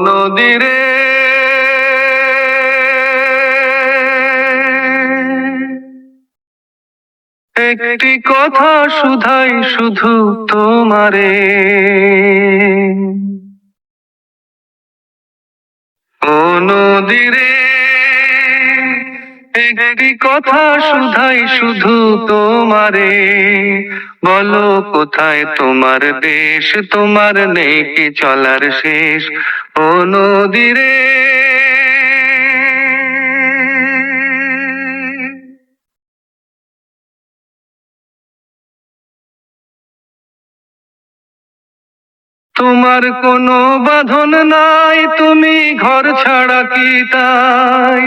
নদীরে একটি কথা শুধাই শুধু তোমারে, ও নদীরে একটি কথা শুধাই শুধু তোমারে, বলো কোথায় তোমার দেশ, তোমার নেই কি চলার শেষ, ও নদীরে। তোমার কোনো বাঁধন নাই, তুমি ঘর ছাড়া কি তাই,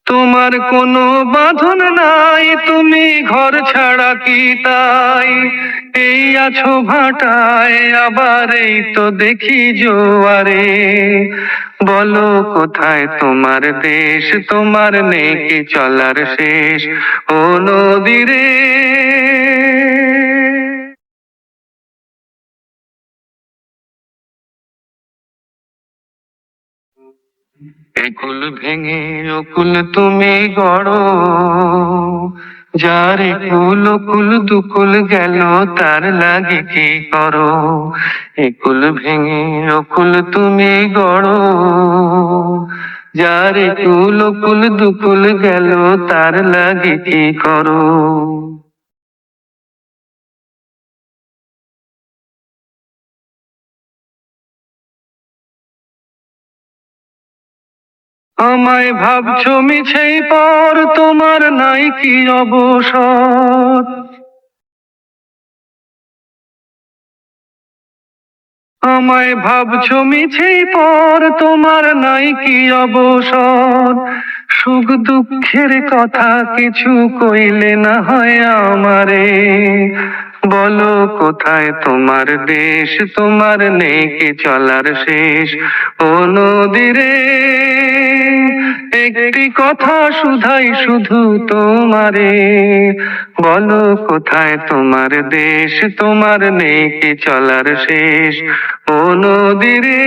তোমার কোনো বাঁধন নাই, তুমি ঘর ছাড়া কি তাই, এই আছো ভাটায় আবার এই তো দেখি জোয়ারে, বলো কোথায় তোমার দেশ, তোমার নেই কি চলার শেষ, ও নদীরে। একুল ভেঙে অকুল তুমি গড়ো, যার একুল অকুল দুকুল গেল তার লাগে কি করো, একুল ভেঙে অকুল তুমি গড়ো, যার একুল অকুল দুকুল গেল তার লাগে কি করো। আমায় ভাবছো মিছেই পর, তোমার নাই কি অবসর, আমায় ভাবছো মিছেই পর, তোমার নাই কি অবসর, সুখ দুঃখের কথা কিছু কইলে না হয় আমারে, বলো কোথায় তোমার দেশ, তোমার নেই কি চলার শেষ, ও নদীরে একটি কথা শুধাই শুধু তোমারে, বলো কোথায় তোমার দেশ, তোমার নেই কি চলার শেষ, ও নদীরে।